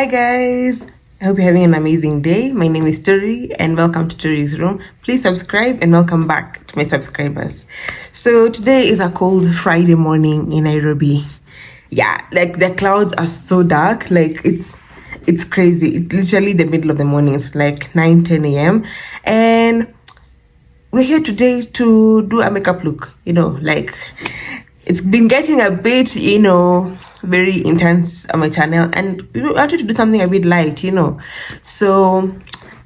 Hi guys, I hope you're having an amazing day. My name is Tori and welcome to Tori's Room. Please subscribe and welcome back to my subscribers. So today is a cold Friday morning in Nairobi. Yeah, like the clouds are so dark, like it's crazy. It's literally the middle of the morning. It's like 9, 10 a.m. and we're here today to do a makeup look, like it's been getting a bit, very intense on my channel, and we wanted to do something a bit light, So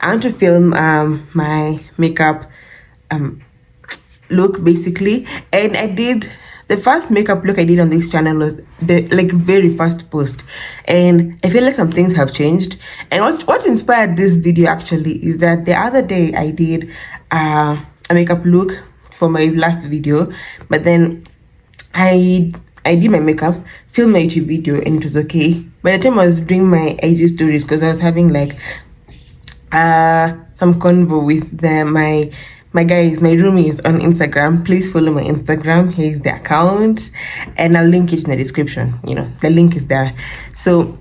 I want to film my makeup look basically, and I did the first makeup look I did on this channel was the very first post, and I feel like some things have changed. And what inspired this video actually is that the other day I did a makeup look for my last video, but then I did my makeup, filmed my YouTube video, and it was okay. By the time I was doing my IG stories, because I was having some convo with my guys, my roomies on Instagram. Please follow my Instagram. Here's the account, and I'll link it in the description. The link is there. So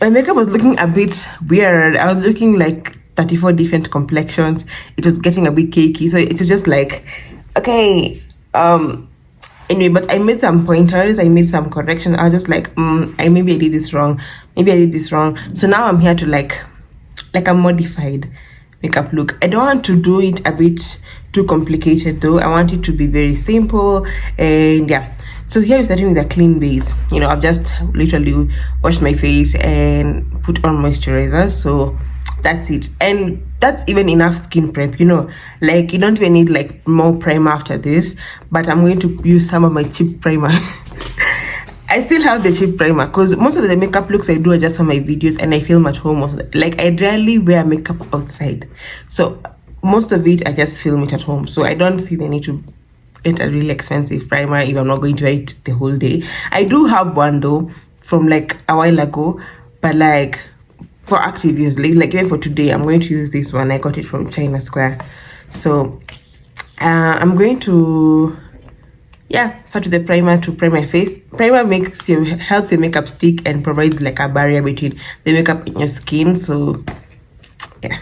my makeup was looking a bit weird. I was looking like 34 different complexions. It was getting a bit cakey, so it was just like, okay, anyway. But I made some pointers, I made some corrections. I was just like, maybe I did this wrong, so now I'm here to like a modified makeup look. I don't want to do it a bit too complicated though. I want it to be very simple. And yeah, so here we're starting with a clean base. I've just literally washed my face and put on moisturizer, so that's it. And that's even enough skin prep, like you don't even need like more primer after this. But I'm going to use some of my cheap primer. I still have the cheap primer because most of the makeup looks I do are just for my videos, and I film at home. Like I rarely wear makeup outside, so most of it I just film it at home. So I don't see the need to get a really expensive primer if I'm not going to wear it the whole day. I do have one though from like a while ago, but like for active use, like even for today, I'm going to use this one. I got it from China Square. So I'm going to start with the primer to prime my face. Primer helps your makeup stick and provides like a barrier between the makeup and your skin. So yeah.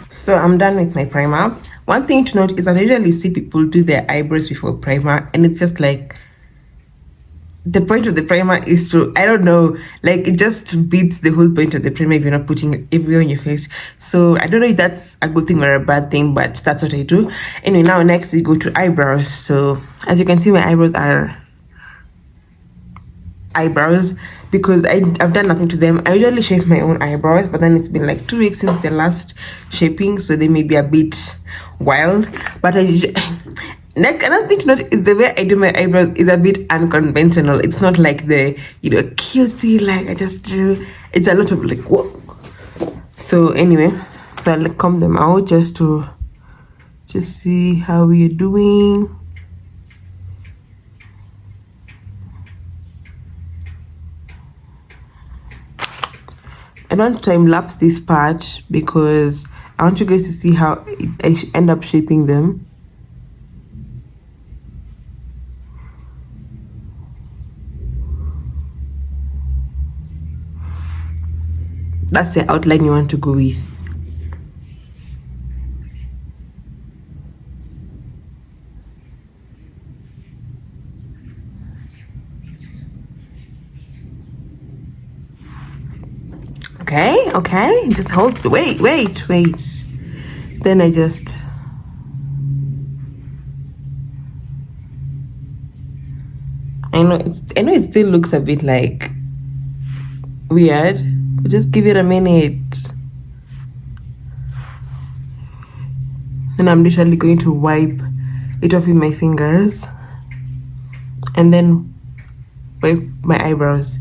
So I'm done with my primer. One thing to note is that I usually see people do their eyebrows before primer, and it's just like the point of the primer is to, I don't know, like it just beats the whole point of the primer if you're not putting it everywhere on your face. So I don't know if that's a good thing or a bad thing, but that's what I do. Anyway, now next we go to eyebrows. So as you can see, my eyebrows are eyebrows because I've done nothing to them. I usually shape my own eyebrows, but then it's been like 2 weeks since the last shaping, so they may be a bit wild. But another thing to note is the way I do my eyebrows is a bit unconventional. It's not like the cutesy like I just do. It's a lot of like whoa. So anyway, so I'll comb them out just to see how we're doing. I don't time lapse this part because I want you guys to see how I end up shaping them. That's the outline you want to go with. Okay, just hold, wait. Then I know it still looks a bit like weird, but just give it a minute. Then I'm literally going to wipe it off with my fingers and then wipe my eyebrows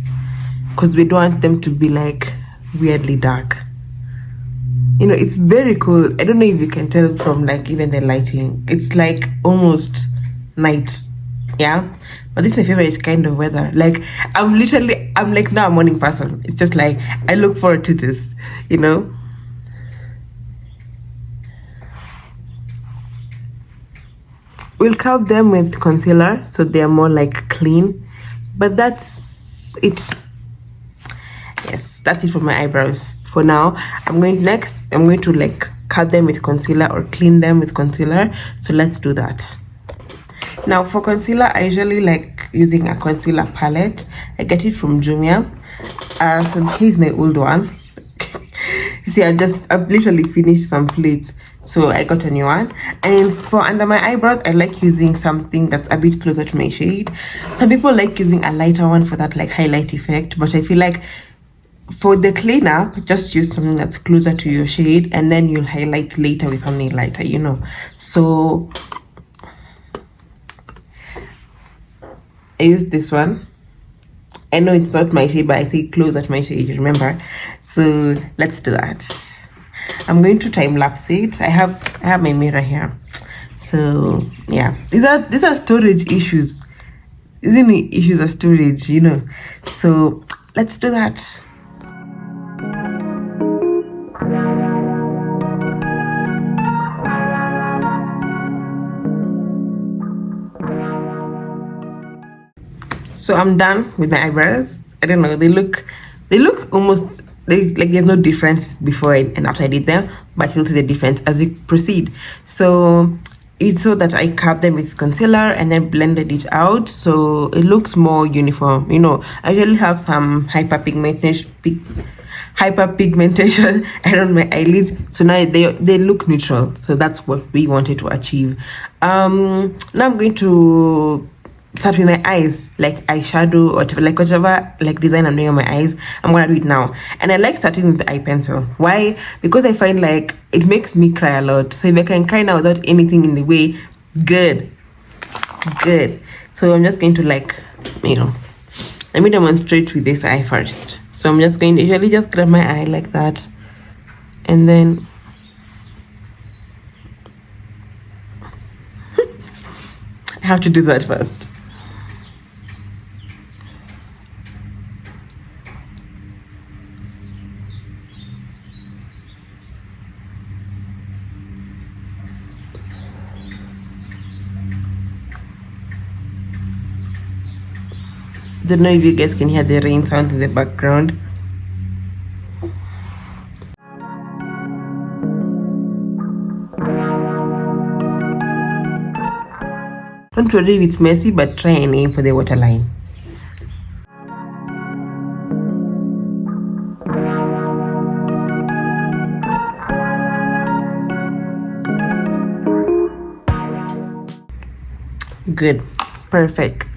because we don't want them to be like weirdly dark. It's very cool. I don't know if you can tell from like even the lighting. It's like almost night, yeah. But this is my favorite kind of weather. Like I'm like now a morning person. It's just like I look forward to this, we'll curve them with concealer so they're more like clean. But that's it. Yes, that's it for my eyebrows for now. I'm going to like cut them with concealer or clean them with concealer. So let's do that. Now for concealer, I usually like using a concealer palette. I get it from Jumia. So here's my old one. See, I've literally finished some plates, so I got a new one. And for under my eyebrows, I like using something that's a bit closer to my shade. Some people like using a lighter one for that like highlight effect, but I feel like for the cleanup, just use something that's closer to your shade, and then you'll highlight later with something lighter, you know. So I use this one. I know it's not my shade, but I say closer to my shade, remember? So let's do that. I'm going to time lapse it. I have my mirror here. So yeah, these are storage issues. Isn't it issues of storage, you know? So let's do that. So I'm done with my eyebrows. I don't know, they look almost like there's no difference before and after I did them, but you'll see the difference as we proceed. So it's so that I curved them with concealer and then blended it out so it looks more uniform. You know, I usually have some hyperpigmentation around my eyelids, so now they look neutral. So that's what we wanted to achieve. Now I'm going to start with my eyes, like eyeshadow or whatever like design I'm doing on my eyes. I'm gonna do it now, and I like starting with the eye pencil. Why? Because I find like it makes me cry a lot. So if I can cry now without anything in the way, good. So I'm just going to like, you know, let me demonstrate with this eye first. So I'm just going to usually just grab my eye like that, and then I have to do that first. Don't know if you guys can hear the rain sound in the background. Don't worry if it's messy, but try and aim for the waterline. Good. Perfect.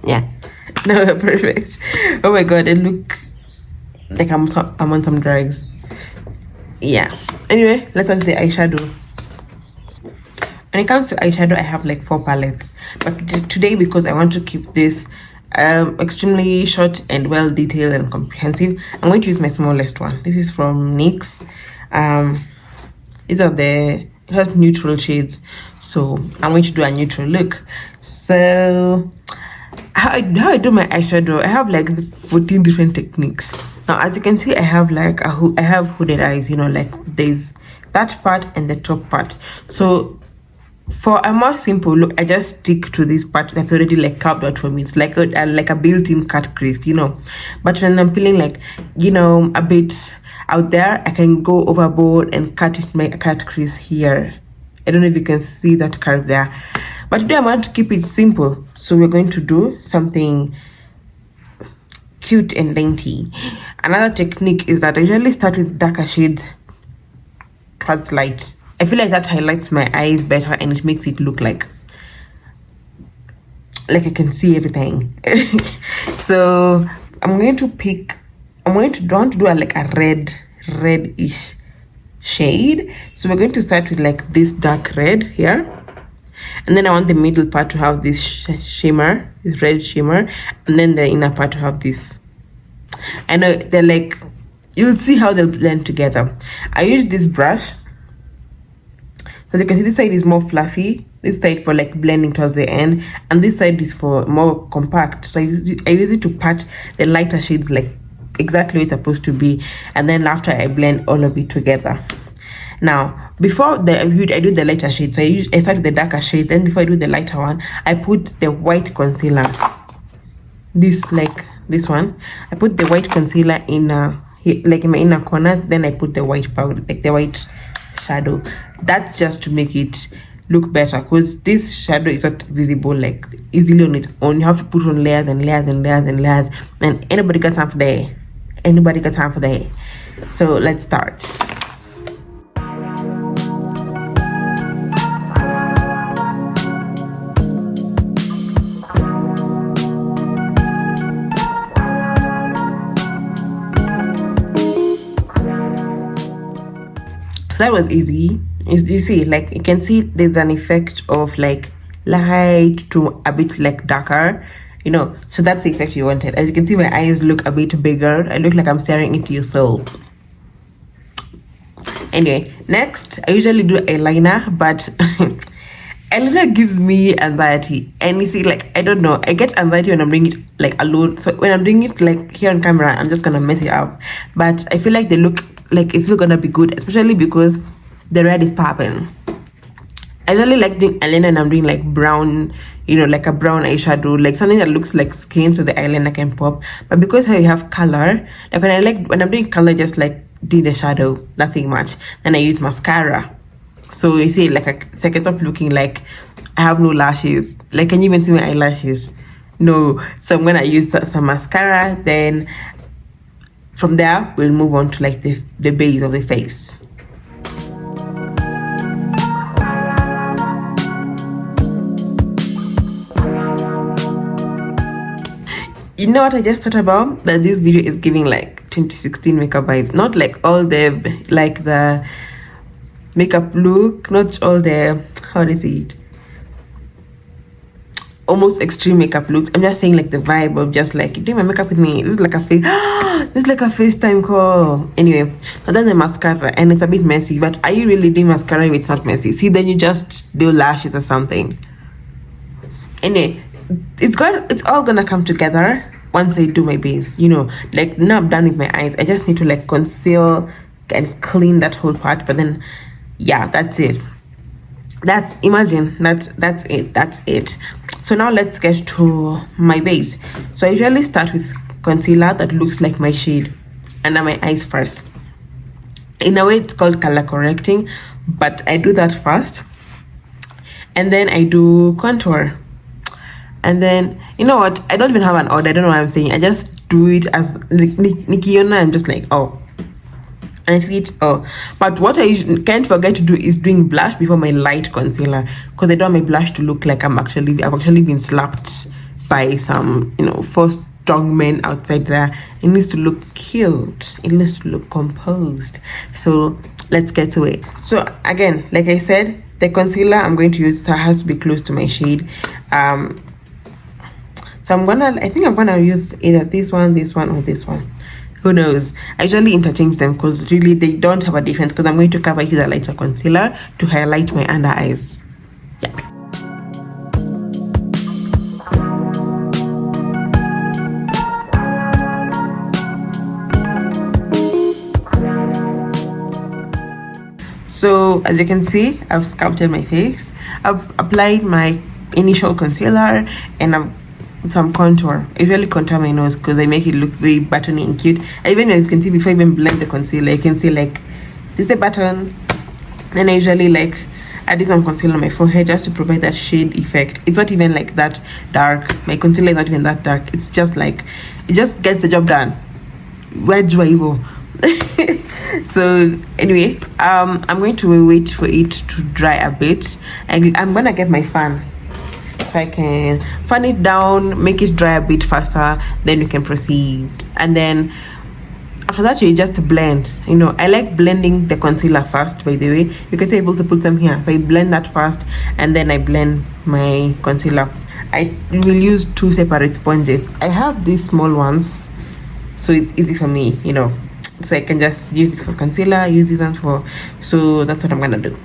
Yeah. No, perfect. Oh my god, it look like I'm on some drugs. Yeah. Anyway, let's on to the eyeshadow. When it comes to eyeshadow, I have like 4 palettes, but today, because I want to keep this extremely short and well detailed and comprehensive, I'm going to use my smallest one. This is from NYX. It has neutral shades, so I'm going to do a neutral look. So how I do my eyeshadow, I have like 14 different techniques. Now as you can see, I have like I have hooded eyes, you know, like there's that part and the top part. So for a more simple look, I just stick to this part that's already like carved out for me. It's like a built-in cut crease, you know. But when I'm feeling like, you know, a bit out there, I can go overboard and my cut crease here. I don't know if you can see that curve there, but today I want to keep it simple, so we're going to do something cute and dainty. Another technique is that I usually start with darker shades towards light. I feel like that highlights my eyes better and it makes it look like I can see everything. So I'm going to do like a reddish shade. So we're going to start with like this dark red here, and then I want the middle part to have this shimmer, this red shimmer, and then the inner part to have this. I know they're like, you'll see how they'll blend together. I use this brush. So as you can see, this side is more fluffy, this side for like blending towards the end, and this side is for more compact. So I use it to pat the lighter shades like exactly where it's supposed to be. And then after I blend all of it together. Now, before I do the lighter shades. I start with the darker shades, and before I do the lighter one, I put the white concealer. This one, I put the white concealer in like in my inner corners. Then I put the white powder, like the white shadow. That's just to make it look better, because this shadow is not visible like easily on its own. You have to put on layers and layers and layers and layers, and anybody got time for that. Anybody got time for that. So let's start. So that was easy. You see, like you can see there's an effect of like light to a bit like darker, you know. So that's the effect you wanted. As you can see, my eyes look a bit bigger. I look like I'm staring into your soul. Anyway, next I usually do eyeliner, but eyeliner gives me anxiety. And you see, like, I don't know, I get anxiety when I'm doing it like alone. So when I'm doing it like here on camera, I'm just gonna mess it up. But I feel like they look like it's still gonna be good, especially because the red is popping. I really like doing eyeliner and I'm doing like brown, you know, like a brown eyeshadow, like something that looks like skin so the eyeliner can pop. But because how you have color, like when I'm doing color, just like do the shadow, nothing much. Then I use mascara. So you see, like a second up looking like I have no lashes. Like, can you even see my eyelashes? No. So I'm gonna use some mascara. Then from there we'll move on to like the base of the face. You know what I just thought about? That this video is giving like 2016 makeup vibes. Not like all the like the makeup look, not all the, how do you say it, almost extreme makeup looks. I'm just saying like the vibe of just like, you're doing my makeup with me. This is like a face this is like a FaceTime call. Anyway, so that's the mascara, and it's a bit messy. But are you really doing mascara if it's not messy? See, then you just do lashes or something. Anyway, it's all gonna come together once I do my base. You know, like now I'm done with my eyes. I just need to like conceal and clean that whole part. But then yeah, that's it. That's it. So now let's get to my base. So I usually start with concealer that looks like my shade under my eyes first. In a way, it's called color correcting, but I do that first, and then I do contour. And then, you know what, I don't even have an order. I don't know what I'm saying. I just do it as Nikiona. I'm just like, oh, and I see it. Oh, but what I can't forget to do is doing blush before my light concealer, because I don't want my blush to look like I've actually been slapped by some, you know, 4 strong men outside there. It needs to look cute. It needs to look composed. So let's get to it. So again, like I said, the concealer I'm going to use has to be close to my shade. So I think I'm gonna use either this one, or this one. Who knows? I usually interchange them because really they don't have a difference, because I'm going to cover with a lighter concealer to highlight my under eyes. Yeah. So as you can see, I've sculpted my face. I've applied my initial concealer and I've some contour. I usually contour my nose because I make it look very buttony and cute. And even as you can see, before I even blend the concealer, you can see like this is a button. Then I usually like add some concealer on my forehead just to provide that shade effect. It's not even like that dark. My concealer is not even that dark. It's just like, it just gets the job done. Where do I go? So anyway, I'm going to wait for it to dry a bit. I'm gonna get my fan so I can fan it down, make it dry a bit faster, then you can proceed. And then after that, you just blend. You know, I like blending the concealer first, by the way. You can able to put some here, so I blend that first and then I blend my concealer. I will use 2 separate sponges. I have these small ones, so it's easy for me, you know, so I can just use this for concealer, use this one for, so that's what I'm gonna do.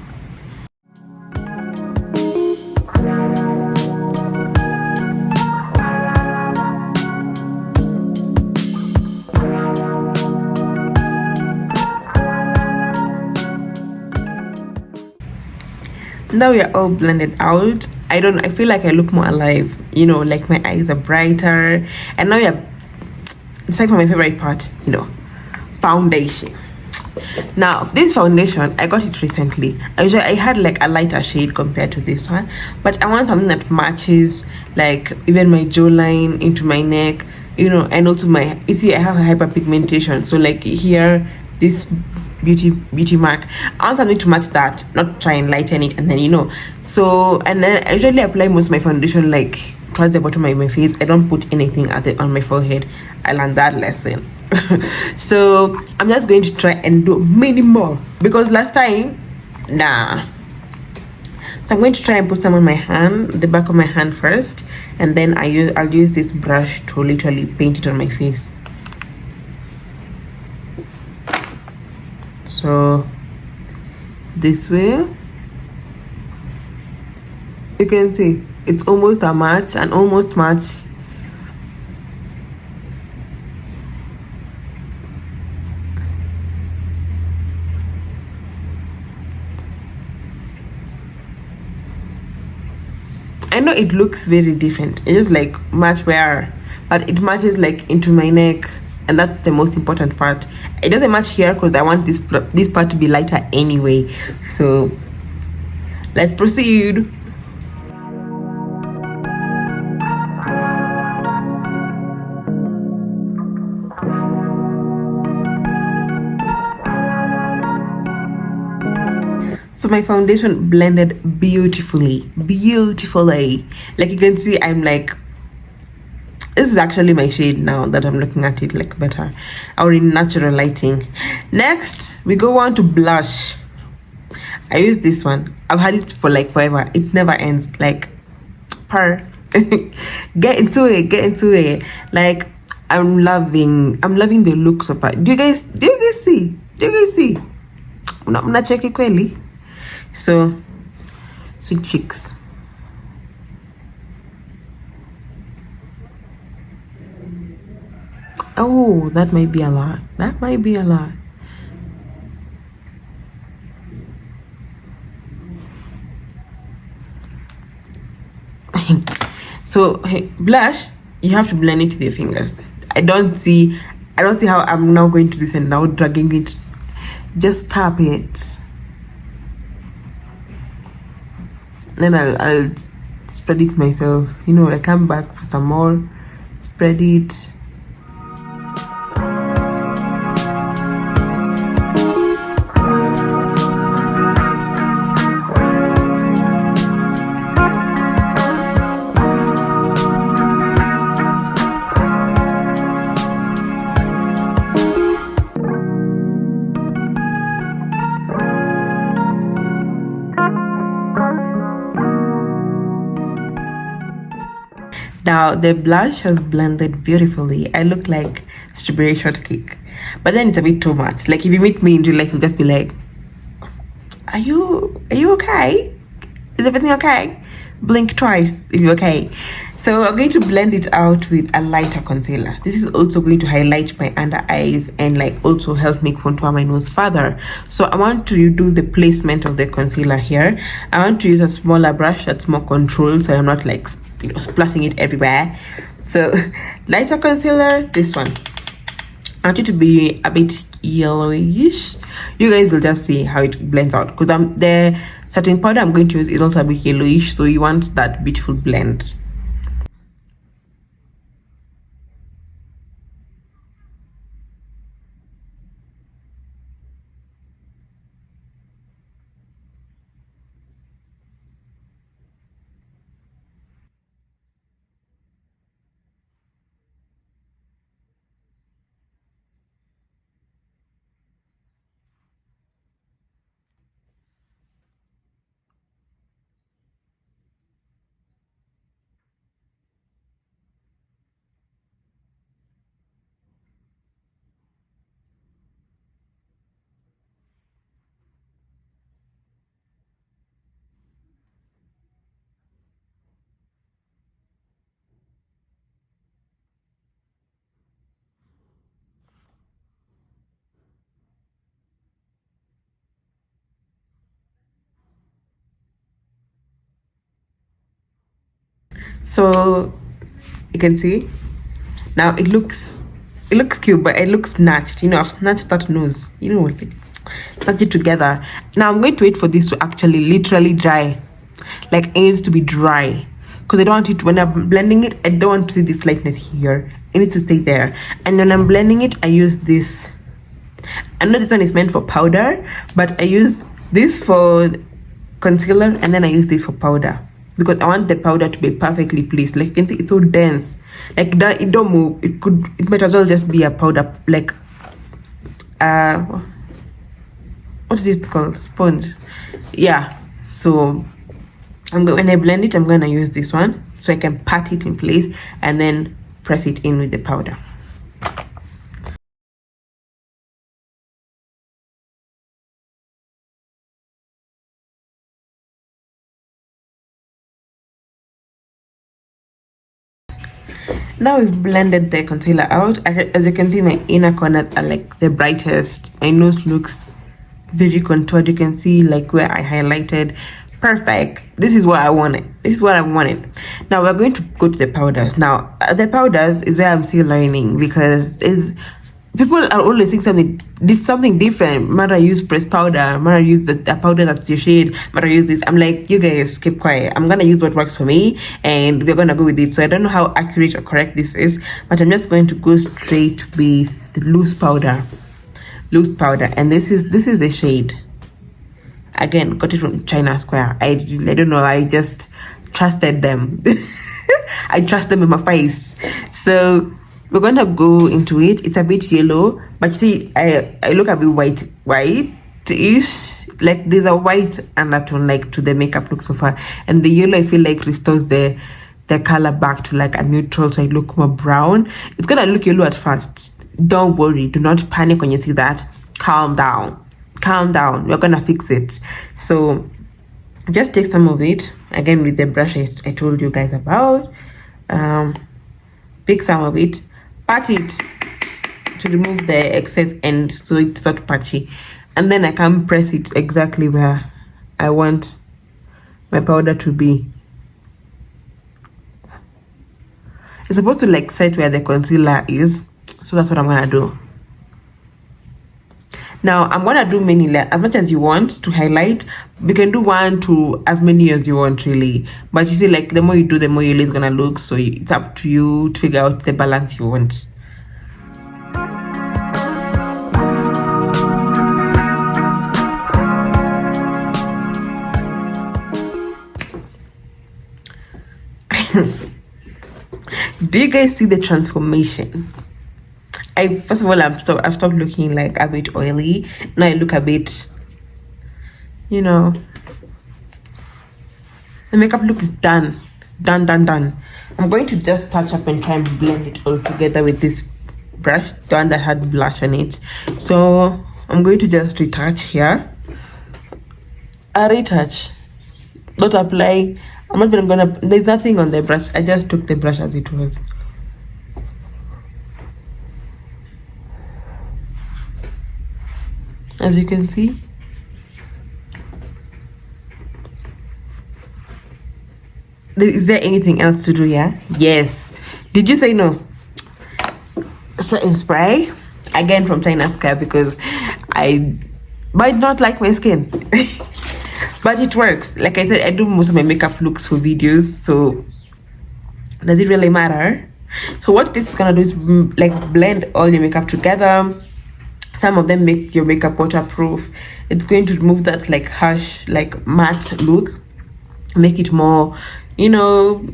Now we are all blended out. I feel like I look more alive, like my eyes are brighter. And now you're, it's time for my favorite part, foundation. Now this foundation, I got it recently. I had like a lighter shade compared to this one, but I want something that matches like even my jawline into my neck, and also my, you see I have a hyperpigmentation, so like here, this beauty mark, I want something to match that, not try and lighten it. And then so, and then I usually apply most of my foundation like towards the bottom of my face. I don't put anything on my forehead. I learned that lesson. So I'm just going to try and do many more, because last time, nah. So I'm going to try and put some on my hand, the back of my hand first, and then I'll use this brush to literally paint it on my face. So this way, you can see it's almost a match, and almost match. I know it looks very different. It just like match where, but it matches like into my neck, and that's the most important part. It doesn't match here because I want this part to be lighter anyway. So let's proceed. So my foundation blended beautifully. Like you can see, I'm like, this is actually my shade now that I'm looking at it like better, or in natural lighting. Next, we go on to blush. I use this one. I've had it for like forever. It never ends. Like, per. Get into it. Like, I'm loving the looks of it. Do you guys see? Mna cheki kweli? So, sweet cheeks. Oh, that might be a lot. So, hey, blush, you have to blend it with your fingers. I don't see how I'm now going to this and now dragging it. Just tap it. Then I'll spread it myself. I come back for some more. Spread it. Now the blush has blended beautifully. I look like strawberry shortcake, but then it's a bit too much. Like if you meet me in real life, you'll just be like, "Are you okay? Is everything okay?" Blink twice if you're okay. So I'm going to blend it out with a lighter concealer. This is also going to highlight my under eyes and like also help me contour my nose further. So I want to do the placement of the concealer here. I want to use a smaller brush that's more controlled, so I'm not like splashing it everywhere. So lighter concealer, this one. I want it to be a bit yellowish. You guys will just see how it blends out, because the setting powder I'm going to use is also a bit yellowish, so you want that beautiful blend. So you can see now it looks cute, but it looks snatched. You know, I've snatched that nose. You know what? Snatch it together. Now I'm going to wait for this to actually literally dry. Like it needs to be dry, because I don't want it, when I'm blending it, I don't want to see this lightness here. It needs to stay there. And when I'm blending it, I use this. I know this one is meant for powder, but I use this for concealer, and then I use this for powder, because I want the powder to be perfectly placed. Like you can see, it's so dense. Like that, it don't move. It might as well just be a powder, like what is it called? Sponge. Yeah. So when I blend it, I'm gonna use this one so I can pat it in place and then press it in with the powder. Now we've blended the concealer out. As you can see, my inner corners are like the brightest. My nose looks very contoured. You can see like where I highlighted. Perfect. This is what I wanted. This is what I wanted. Now we're going to go to the powders. Now the powders is where I'm still learning, because people are always saying something different. Might I use pressed powder? Might I use the powder that's your shade? Might I use this? I'm like, you guys keep quiet. I'm gonna use what works for me, and we're gonna go with it. So I don't know how accurate or correct this is, but I'm just going to go straight with loose powder. Loose powder, and this is the shade. Again, got it from China Square. I don't know. I just trusted them. I trust them in my face. So we're gonna go into it. It's a bit yellow, but see, I look a bit white-ish. Like there's a white undertone like to the makeup look so far, and the yellow I feel like restores the color back to like a neutral, so I look more brown. It's gonna look yellow at first. Don't worry. Do not panic when you see that. Calm down. Calm down. We're gonna fix it. So just take some of it again with the brush I told you guys about. Pick some of it, pat it to remove the excess end so it's not patchy, and then I can press it exactly where I want my powder to be. It's supposed to like set where the concealer is, so that's what I'm gonna do. Now I'm gonna do many layers, as much as you want to highlight. You can do 1 to as many as you want, really, but you see, like the more you do, the more your lace is gonna look. So it's up to you to figure out the balance you want. Do you guys see the transformation? First of all, I've stopped looking like a bit oily. Now I look a bit, you know, the makeup look is done. I'm going to just touch up and try and blend it all together with this brush, the one that had blush on it. So I'm going to just retouch here. I retouch, not apply. I'm not even gonna, there's nothing on the brush. I just took the brush as it was. As you can see, is there anything else to do here? Yes. Did you say no? Setting spray again from China Square, because I might not like my skin. But it works. Like I said, I do most of my makeup looks for videos, so does it really matter? So what this is gonna do is like blend all your makeup together. Some of them make your makeup waterproof. It's going to remove that like harsh, like matte look, make it more, you know,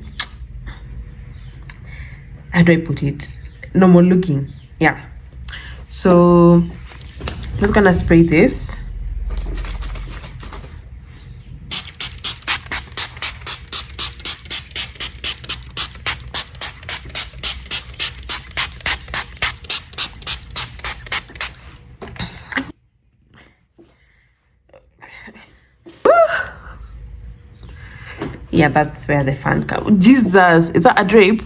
how do I put it, normal looking. Yeah. So I'm just gonna spray this. Yeah, that's where the fan comes. Jesus, is that a drape?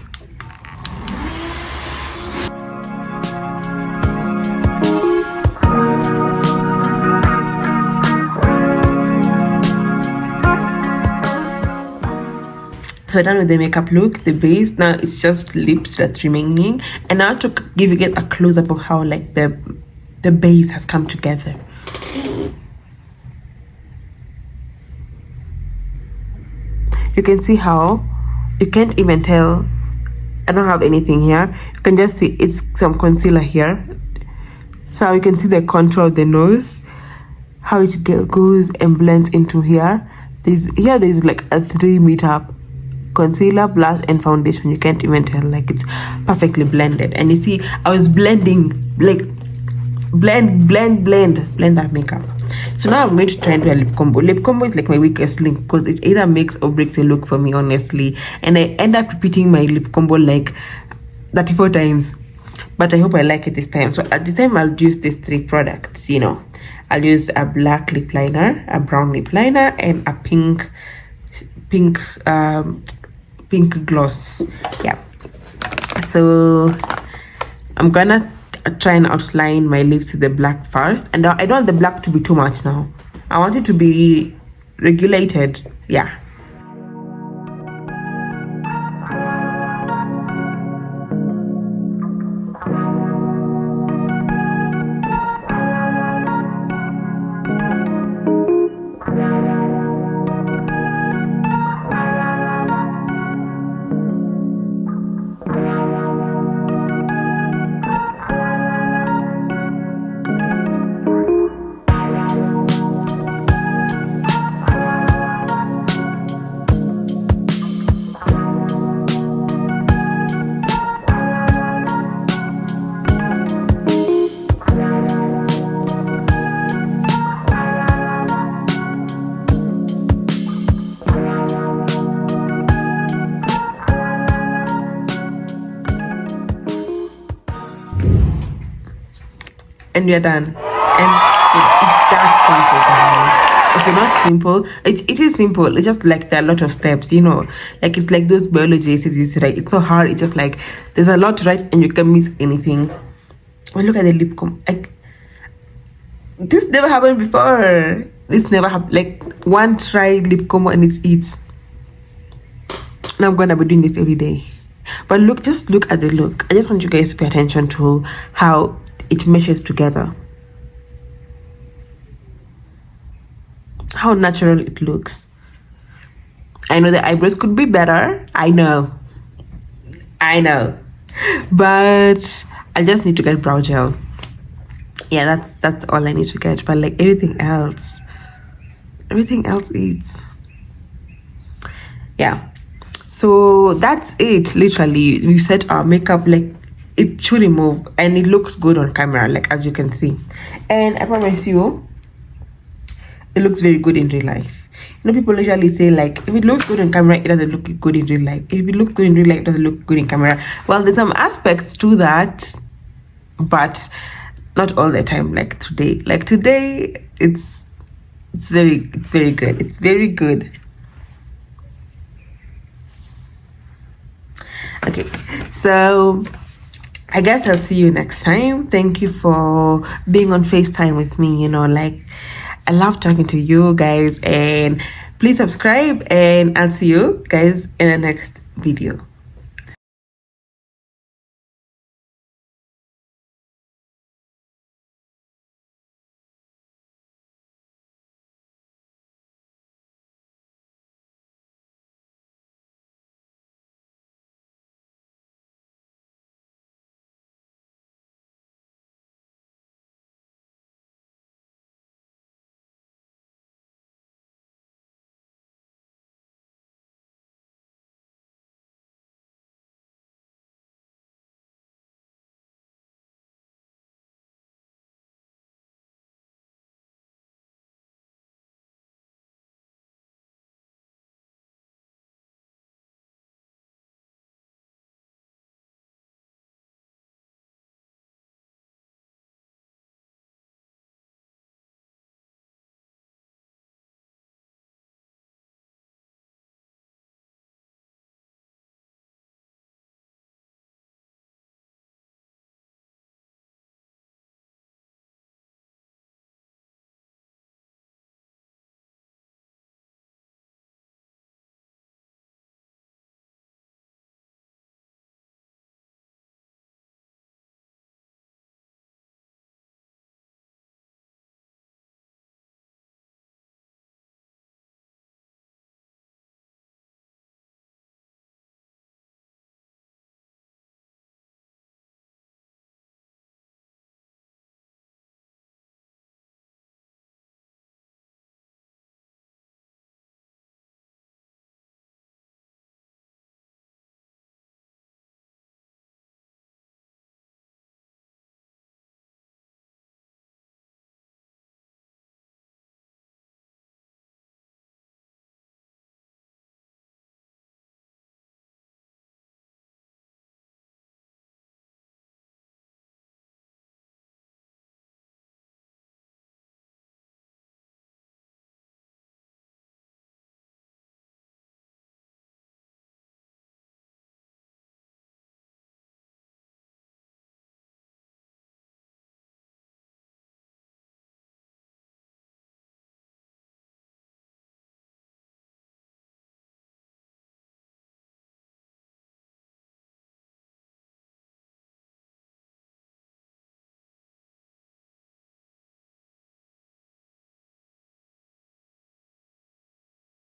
So done with the makeup look, the base. Now it's just lips that's remaining, and now to give you guys a close-up of how like the base has come together. You can see how you can't even tell I don't have anything here. You can just see it's some concealer here, so you can see the contour of the nose, how it goes and blends into here. There's like a 3-meter concealer, blush and foundation. You can't even tell, like it's perfectly blended. And you see I was blending, like blend that makeup. So now I'm going to try and do a lip combo. Lip combo is like my weakest link because it either makes or breaks a look for me, honestly, and I end up repeating my lip combo like 34 times, but I hope I like it this time. So at this time I'll use these 3 products. I'll use a black lip liner, a brown lip liner, and a pink gloss. Yeah, so I'm gonna try and outline my lips with the black first, and I don't want the black to be too much. Now I want it to be regulated. Yeah. And we are done. And it's that simple, guys. Okay, not simple. It is simple. It's just like there are a lot of steps, like it's like those biology essays you see, right? It's so hard. It's just like there's a lot to write and you can miss anything. But look at the lip comb. Like this never happened before. This never happened. Like one try lip combo and it's now I'm gonna be doing this every day. But just look at the look. I just want you guys to pay attention to how it meshes together, how natural it looks. I know the eyebrows could be better. I know, but I just need to get brow gel. Yeah, that's all I need to get. But like everything else eats. Yeah, so that's it. Literally, we set our makeup, like it should remove, and it looks good on camera, like as you can see, and I promise you it looks very good in real life. People usually say like if it looks good on camera it doesn't look good in real life. If it looks good in real life it doesn't look good in camera. Well, there's some aspects to that, but not all the time. Like today it's very good. It's very good. Okay, so I guess I'll see you next time. Thank you for being on FaceTime with me. Like I love talking to you guys, and please subscribe, and I'll see you guys in the next video.